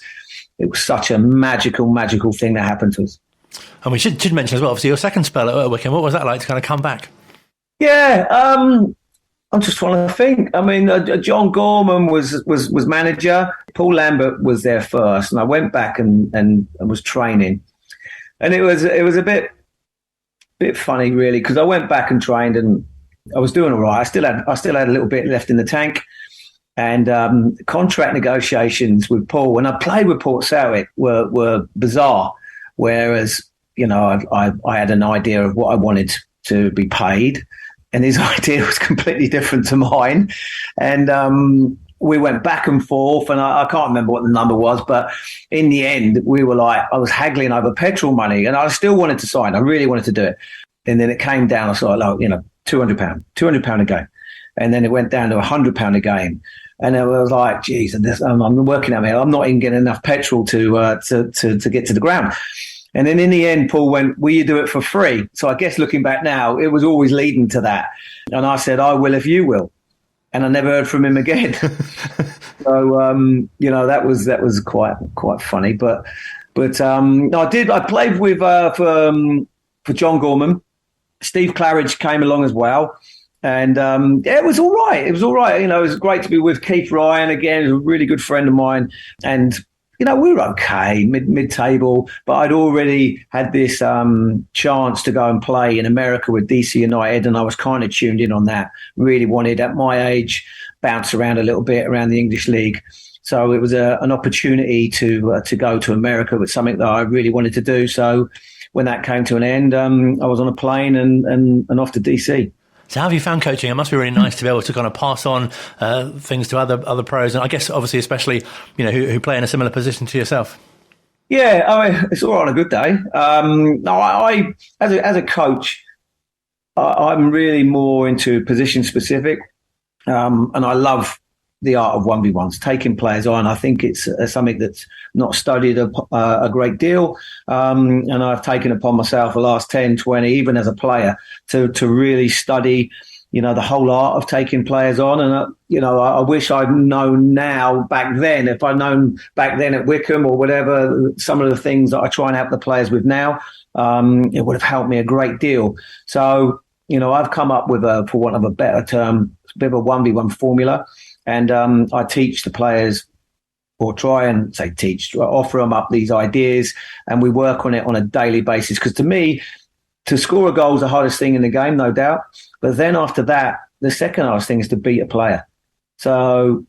it was such a magical thing that happened to us. And we should mention as well, obviously, your second spell at Wycombe. What was that like to kind of come back? Yeah, I'm just trying to think. I mean, John Gorman was manager. Paul Lambert was there first, and I went back and was training. And it was a bit funny, really, because I went back and trained, and I was doing all right. I still had a little bit left in the tank. And contract negotiations with Paul, when I played with Port Sawick, were bizarre. Whereas, I had an idea of what I wanted to be paid, and his idea was completely different to mine. And we went back and forth, and I can't remember what the number was, but in the end, we were I was haggling over petrol money, and I still wanted to sign. I really wanted to do it. And then it came down, I was £200 a game. And then it went down to £100 a game. And I was like, geez, I'm working out here. I'm not even getting enough petrol to get to the ground. And then in the end, Paul went, will you do it for free? So I guess looking back now, it was always leading to that. And I said, I will if you will. And I never heard from him again. So, that was quite funny. But no, I played with, for John Gorman. Steve Claridge came along as well. And it was all right. It was all right. It was great to be with Keith Ryan again, who's a really good friend of mine. And, we were okay, mid-table, but I'd already had this chance to go and play in America with DC United, and I was kind of tuned in on that. Really wanted, at my age, bounce around a little bit around the English league. So it was an opportunity to go to America with something that I really wanted to do. So when that came to an end, I was on a plane and off to DC. So how have you found coaching? It must be really nice to be able to kind of pass on things to other pros, and I guess obviously especially who play in a similar position to yourself. Yeah, I mean, it's all right on a good day. I as a coach, I'm really more into position specific, and I love the art of 1v1s, taking players on. I think it's something that's not studied a great deal. And I've taken upon myself the last 10, 20, even as a player, to really study, the whole art of taking players on. And, I wish I'd known now back then, if I'd known back then at Wycombe or whatever, some of the things that I try and help the players with now, it would have helped me a great deal. So, I've come up with for want of a better term, a bit of a 1v1 formula. And I teach the players, or try and say teach, offer them up these ideas, and we work on it on a daily basis. Because to me, to score a goal is the hardest thing in the game, no doubt. But then after that, the second hardest thing is to beat a player. So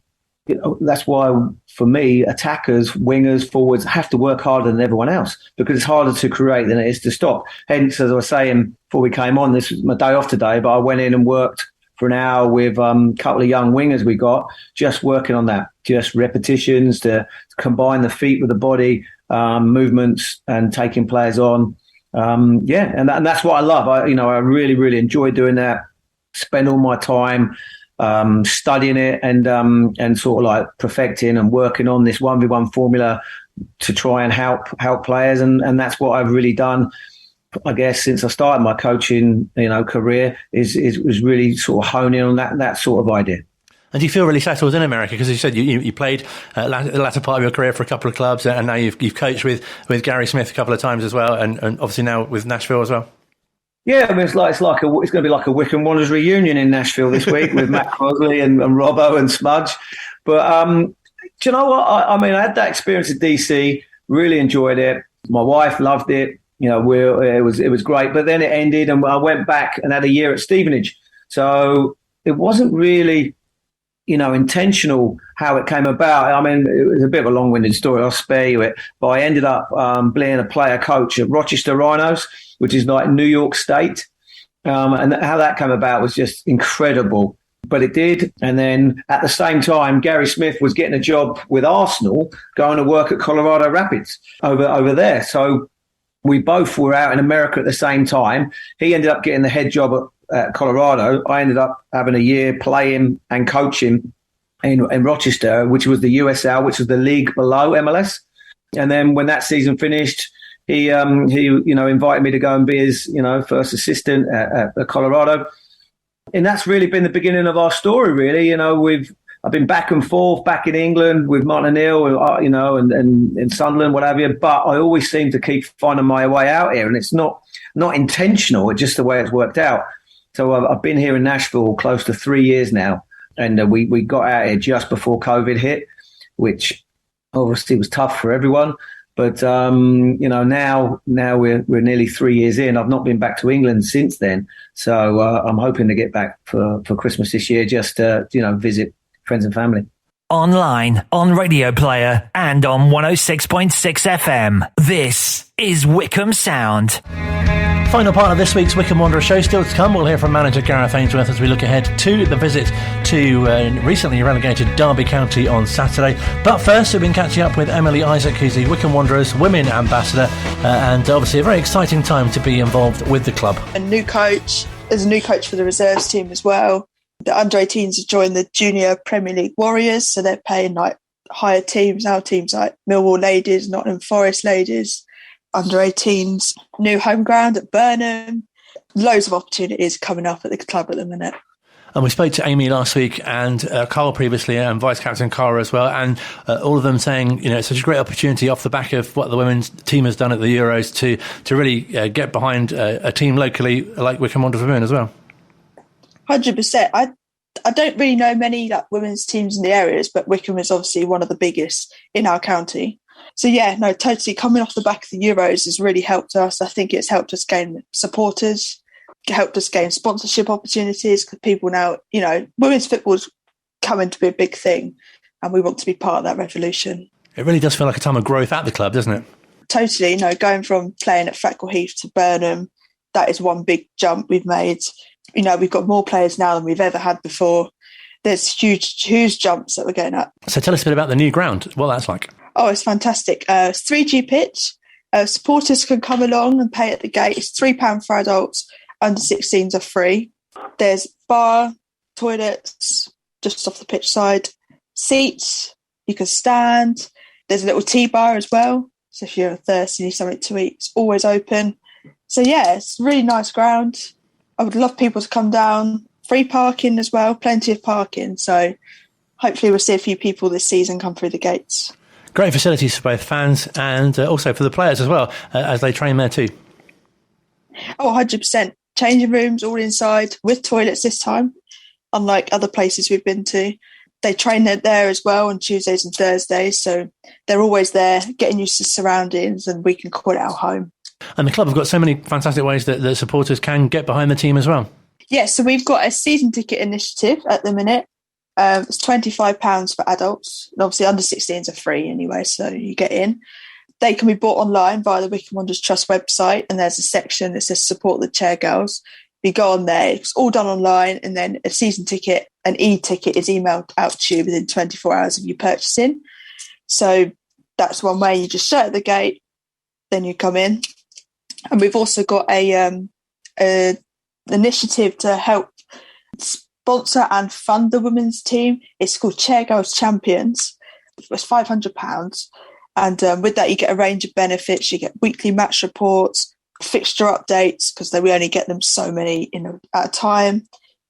that's why, for me, attackers, wingers, forwards have to work harder than everyone else, because it's harder to create than it is to stop. Hence, as I was saying before we came on, this was my day off today, but I went in and worked for an hour with a couple of young wingers we got, just working on that, just repetitions to combine the feet with the body, movements, and taking players on. And that's what I love. I really, really enjoy doing that. Spend all my time studying it and sort of like perfecting and working on this 1v1 formula to try and help players. And that's what I've really done, I guess, since I started my coaching, career, is really sort of honing on that sort of idea. And do you feel really settled in America? Because you said you played the latter part of your career for a couple of clubs, and now you've coached with Gary Smith a couple of times as well, and obviously now with Nashville as well. Yeah, I mean, it's going to be like a Wycombe Wanderers reunion in Nashville this week with Matt Crosley and Robbo and Smudge. But do you know what? I mean, I had that experience at DC, really enjoyed it. My wife loved it. You know, it was great. But then it ended, and I went back and had a year at Stevenage. So it wasn't really, intentional how it came about. I mean, it was a bit of a long-winded story. I'll spare you it. But I ended up being a player coach at Rochester Rhinos, which is like New York State. And how that came about was just incredible. But it did. And then at the same time, Gary Smith was getting a job with Arsenal, going to work at Colorado Rapids over there. So we both were out in America at the same time. He ended up getting the head job at Colorado. I ended up having a year playing and coaching in Rochester, which was the USL, which was the league below MLS. And then when that season finished, he invited me to go and be his first assistant at Colorado. And that's really been the beginning of our story, really. I've been back and forth, back in England with Martin O'Neill, and Sunderland, whatever. But I always seem to keep finding my way out here, and it's not intentional. It's just the way it's worked out. So I've been here in Nashville close to 3 years now, and we got out here just before COVID hit, which obviously was tough for everyone. But now we're nearly 3 years in. I've not been back to England since then, so I'm hoping to get back for Christmas this year, just to visit friends and family. Online, on Radio Player, and on 106.6 FM. This is Wycombe Sound. Final part of this week's Wycombe Wanderers show still to come. We'll hear from manager Gareth Ainsworth as we look ahead to the visit to recently relegated Derby County on Saturday. But first, we've been catching up with Emily Isaac, who's the Wycombe Wanderers Women Ambassador, and obviously a very exciting time to be involved with the club. A new coach. There's a new coach for the reserves team as well. The under-18s have joined the Junior Premier League Warriors, so they're playing like higher teams now, teams like Millwall Ladies, Nottingham Forest Ladies. Under-18s, new home ground at Burnham. Loads of opportunities coming up at the club at the minute. And we spoke to Amy last week and Carl previously, and Vice-Captain Cara as well, and all of them saying, it's such a great opportunity off the back of what the women's team has done at the Euros to really get behind a team locally like Wycombe Wanderers Women as well. 100%. I don't really know many women's teams in the areas, but Wycombe is obviously one of the biggest in our county. So yeah, no, totally coming off the back of the Euros has really helped us. I think it's helped us gain supporters, helped us gain sponsorship opportunities, because people now, women's football's coming to be a big thing, and we want to be part of that revolution. It really does feel like a time of growth at the club, doesn't it? Totally. Going from playing at Freckle Heath to Burnham, that is one big jump we've made. We've got more players now than we've ever had before. There's huge jumps that we're going up. So tell us a bit about the new ground, what that's like. Oh, it's fantastic. It's 3G pitch. Supporters can come along and pay at the gate. It's £3 for adults. Under 16s are free. There's bar, toilets, just off the pitch side. Seats, you can stand. There's a little tea bar as well. So if you're thirsty, you need something to eat, it's always open. So yeah, it's a really nice ground. I would love people to come down. Free parking as well, plenty of parking. So hopefully we'll see a few people this season come through the gates. Great facilities for both fans and also for the players as well, as they train there too. Oh, 100%. Changing rooms all inside with toilets this time, unlike other places we've been to. They train there as well on Tuesdays and Thursdays, so they're always there, getting used to surroundings, and we can call it our home. And the club have got so many fantastic ways that the supporters can get behind the team as well. Yeah, so we've got a season ticket initiative at the minute. It's £25 for adults. And obviously, under 16s are free anyway, so you get in. They can be bought online via the Wycombe Wanderers Trust website, and there's a section that says support the Chairgirls. You go on there, it's all done online, and then a season ticket, an e-ticket, is emailed out to you within 24 hours of you purchasing. So that's one way. You just show at the gate, then you come in. And we've also got a initiative to help sponsor and fund the women's team. It's called Chairgirls Champions. It's £500. And with that, you get a range of benefits. You get weekly match reports, fixture updates, because we only get them so many at a time.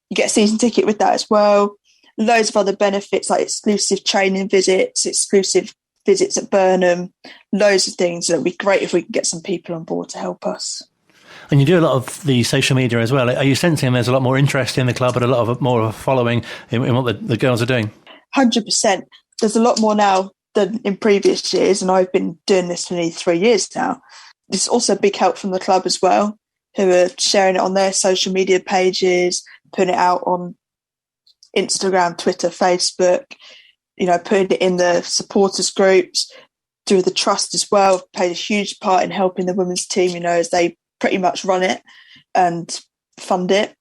You get a season ticket with that as well. loads of other benefits like exclusive training visits, exclusive visits at Burnham, loads of things. It would be great if we could get some people on board to help us. And you do a lot of the social media as well. Are you sensing there's a lot more interest in the club and a lot of more of a following in what the girls are doing? 100%. There's a lot more now than in previous years, and I've been doing this for nearly 3 years now. There's also a big help from the club as well, who are sharing it on their social media pages, putting it out on Instagram, Twitter, Facebook, putting it in the supporters groups, through the trust as well, played a huge part in helping the women's team, as they pretty much run it and fund it,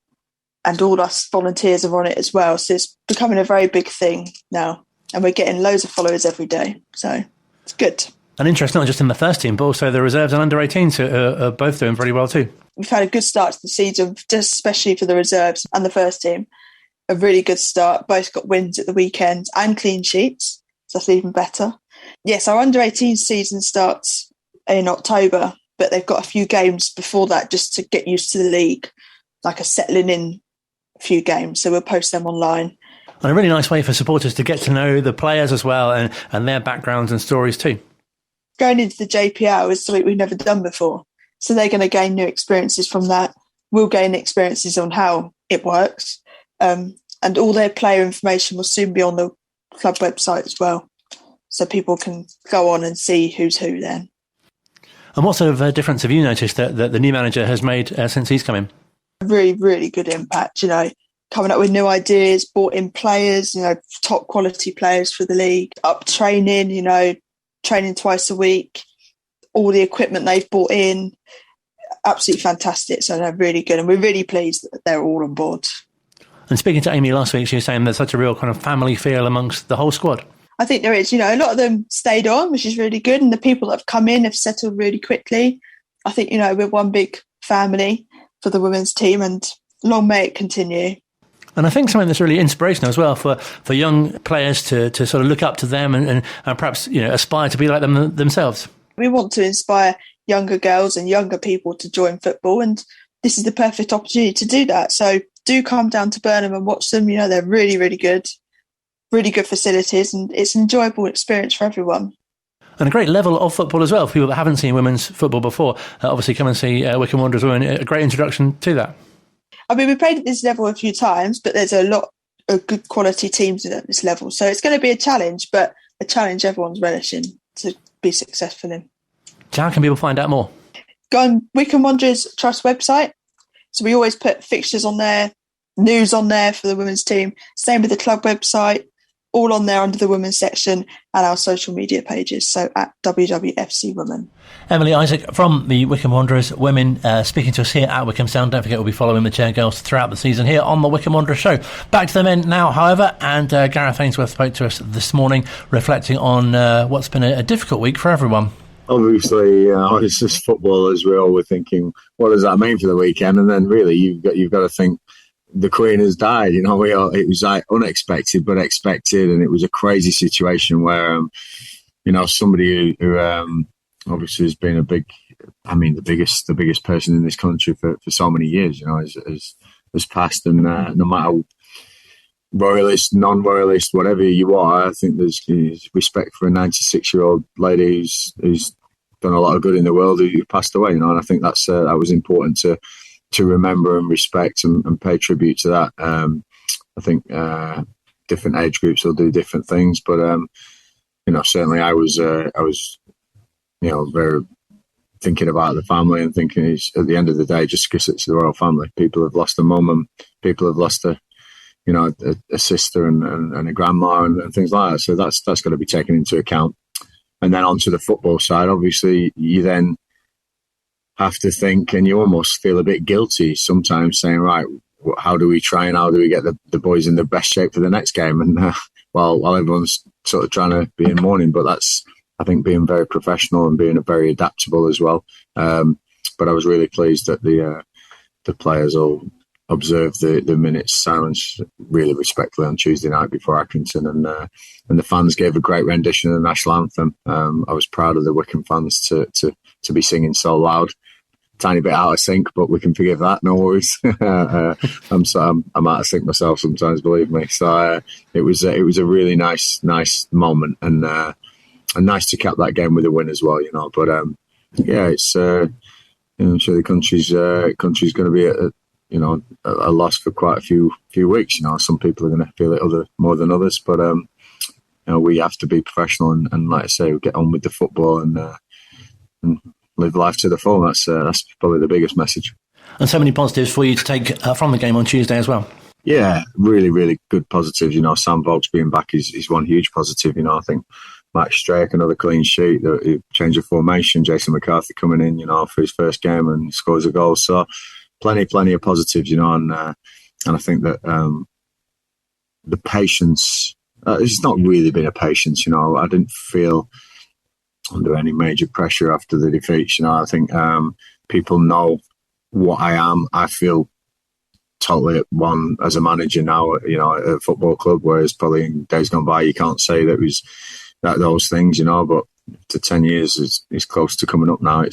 and all us volunteers are on it as well. So it's becoming a very big thing now, and we're getting loads of followers every day. So it's good. And interest not just in the first team, but also the reserves and under-18s are both doing pretty well too. We've had a good start to the season, just especially for the reserves and the first team. A really good start. Both got wins at the weekend and clean sheets, so that's even better. Yes, our under-18 season starts in October, but they've got a few games before that just to get used to the league, like a settling in few games. So we'll post them online. And a really nice way for supporters to get to know the players as well and their backgrounds and stories too. Going into the JPL is something we've never done before. So they're going to gain new experiences from that. We'll gain experiences on how it works. And all their player information will soon be on the club website as well. So people can go on and see who's who then. And what sort of difference have you noticed that the new manager has made since he's come in? Really, really good impact, coming up with new ideas, brought in players, top quality players for the league, up training, training twice a week, all the equipment they've brought in, absolutely fantastic. So they're really good, and we're really pleased that they're all on board. And speaking to Amy last week, she was saying there's such a real kind of family feel amongst the whole squad. I think there is, a lot of them stayed on, which is really good, and the people that have come in have settled really quickly. I think, we're one big family for the women's team, and long may it continue. And I think something that's really inspirational as well for young players to sort of look up to them and perhaps, aspire to be like them themselves. We want to inspire younger girls and younger people to join football, and this is the perfect opportunity to do that. So do come down to Burnham and watch them. They're really, really good facilities, and it's an enjoyable experience for everyone. And a great level of football as well for people that haven't seen women's football before. Obviously, come and see Wycombe Wanderers Women. A great introduction to that. I mean, we played at this level a few times, but there's a lot of good quality teams at this level. So it's going to be a challenge, but a challenge everyone's relishing to be successful in. So how can people find out more? Go on Wycombe Wanderers Trust website. So we always put fixtures on there, news on there for the women's team. Same with the club website, all on there under the women's section, and our social media pages. So at WWFC Women. Emily Isaac from the Wycombe Wanderers Women speaking to us here at Wycombe Sound. Don't forget we'll be following the Chairgirls throughout the season here on the Wycombe Wanderers show. Back to the men now, however, and Gareth Ainsworth spoke to us this morning reflecting on what's been a difficult week for everyone. Obviously, it's just football, as we all were thinking, what does that mean for the weekend? And then really you've got to think the Queen has died. It was like unexpected but expected, and it was a crazy situation where somebody who obviously has been the biggest person in this country for so many years, has passed, and no matter royalist, non-royalist, whatever you are, I think there's respect for a 96-year-old lady who's done a lot of good in the world who passed away, and I think that was important to remember and respect and pay tribute to that. I think different age groups will do different things, but certainly I was very thinking about the family and thinking at the end of the day, just because it's the royal family, people have lost a mum and people have lost a sister and a grandma and things like that. So that's got to be taken into account. And then onto the football side, obviously you then have to think, and you almost feel a bit guilty sometimes saying, right, how do we get the boys in the best shape for the next game? And while everyone's sort of trying to be in mourning, but that's, I think, being very professional and being very adaptable as well. But I was really pleased that the players all observed the minutes silence really respectfully on Tuesday night before Accrington, and the fans gave a great rendition of the national anthem. I was proud of the Wycombe fans to be singing so loud tiny bit out of sync, but we can forgive that. No worries. I'm out of sync myself sometimes, believe me. So it was a really nice moment, and nice to cap that game with a win as well. But it's I'm sure the country's going to be a loss for quite a few weeks. Some people are going to feel it more than others, but we have to be professional and like I say, get on with the football and live life to the full. That's probably the biggest message. And so many positives for you to take from the game on Tuesday as well. Yeah, really, really good positives. Sam Vokes being back is one huge positive. I think Max Strake, another clean sheet, the change of formation, Jason McCarthy coming in, for his first game and scores a goal. So plenty of positives, and I think that the patience, it's not really been a patience, I didn't feel under any major pressure after the defeats. I think people know what I am. I feel totally at one as a manager now, at a football club, whereas probably in days gone by you can't say that it was those things, but to 10 years is close to coming up now.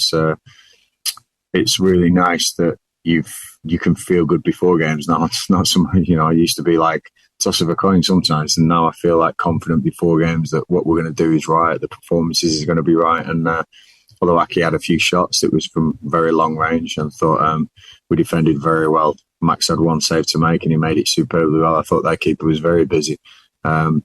It's really nice that you can feel good before games now. It's not something, I used to be like toss of a coin sometimes, and now I feel like confident before games that what we're going to do is right, the performances is going to be right. And although Aki had a few shots, it was from very long range, and thought we defended very well. Max had one save to make and he made it superbly well. I thought that keeper was very busy, and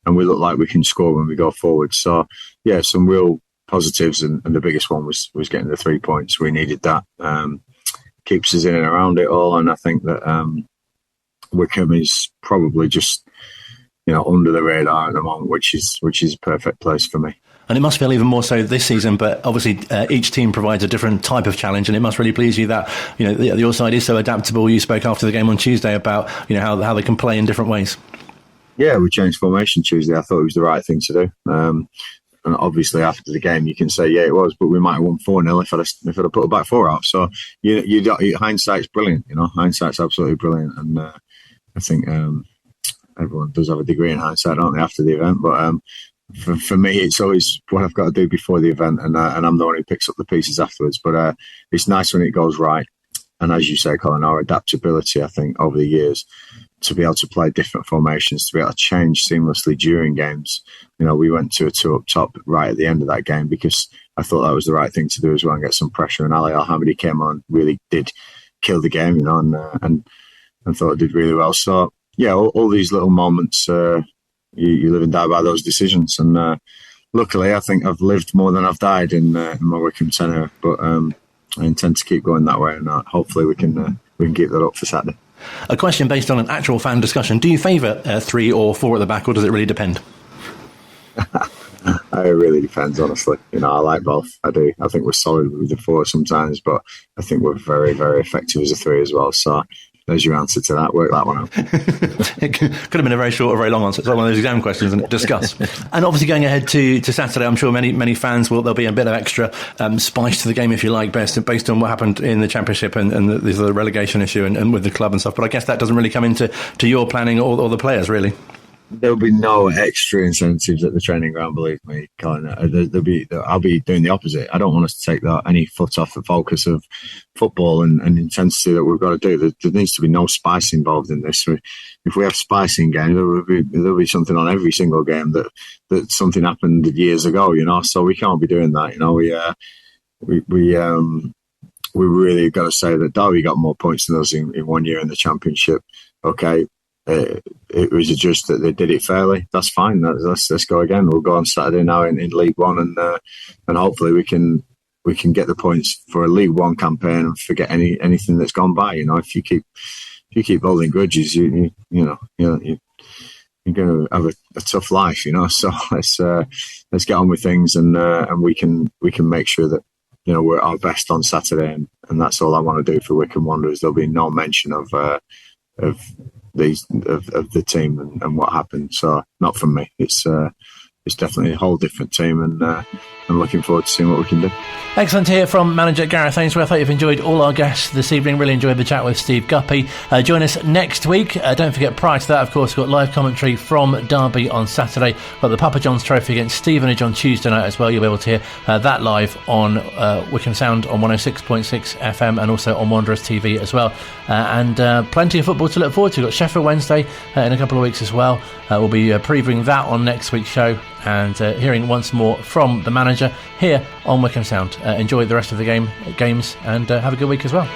we look like we can score when we go forward. So yeah, some real positives, and the biggest one was getting the 3 points. We needed that. Keeps us in and around it all, and I think that Wycombe is probably just under the radar at the moment, which is a perfect place for me. And it must feel even more so this season, but obviously each team provides a different type of challenge, and it must really please you that your side is so adaptable. You spoke after the game on Tuesday about how they can play in different ways. Yeah, we changed formation Tuesday. I thought it was the right thing to do. And obviously after the game you can say, yeah, it was, but we might have won 4-0 if I'd have put a back four out. So hindsight's brilliant. Hindsight's absolutely brilliant, and I think everyone does have a degree in hindsight, don't they, after the event? But for me, it's always what I've got to do before the event, and I'm the one who picks up the pieces afterwards. But it's nice when it goes right. And as you say, Colin, our adaptability, I think, over the years, to be able to play different formations, to be able to change seamlessly during games. We went to a 2 up top right at the end of that game because I thought that was the right thing to do as well, and get some pressure. And Ali Al-Hamidi came on, really did kill the game, and thought it did really well. So yeah, all these little moments, you live and die by those decisions. And luckily, I think I've lived more than I've died in my Wycombe tenure. But I intend to keep going that way, and hopefully we can keep that up for Saturday. A question based on an actual fan discussion: do you favour 3 or 4 at the back, or does it really depend? It really depends, honestly. I like both. I do. I think we're solid with the 4 sometimes, but I think we're very, very effective as a 3 as well. So there's your answer to that. Work that one out. It could have been a very short or very long answer. It's like one of those exam questions, and discuss. And obviously going ahead to Saturday, I'm sure many fans there'll be a bit of extra spice to the game, if you like, based on what happened in the Championship and the relegation issue and with the club and stuff. But I guess that doesn't really come into your planning or the players, really. There'll be no extra incentives at the training ground, believe me, Colin. I'll be doing the opposite. I don't want us to take any foot off the focus of football and intensity that we've got to do. There needs to be no spice involved in this. If we have spice in game, there'll be something on every single game that something happened years ago, So we can't be doing that. We really got to say that Derby got more points than us in 1 year in the Championship. Okay. It was just that they did it fairly. That's fine. Let's go again. We'll go on Saturday now in League One, and hopefully we can get the points for a League One campaign and forget anything that's gone by. If you keep holding grudges, you're going to have a tough life. So let's get on with things, and we can make sure that we're at our best on Saturday, and that's all I want to do for Wycombe Wanderers. There'll be no mention of the team and what happened. So not from me. It's it's definitely a whole different team, and I'm looking forward to seeing what we can do. Excellent to hear from manager Gareth Ainsworth. I hope you've enjoyed all our guests this evening. Really enjoyed the chat with Steve Guppy. Join us next week. Don't forget, prior to that, of course, we've got live commentary from Derby on Saturday. We've got the Papa John's Trophy against Stevenage on Tuesday night as well. You'll be able to hear that live on Wycombe Sound on 106.6 FM and also on Wanderers TV as well. And plenty of football to look forward to. We've got Sheffield Wednesday in a couple of weeks as well. We'll be previewing that on next week's show and hearing once more from the manager here on Wycombe Sound. Enjoy the rest of the games and have a good week as well.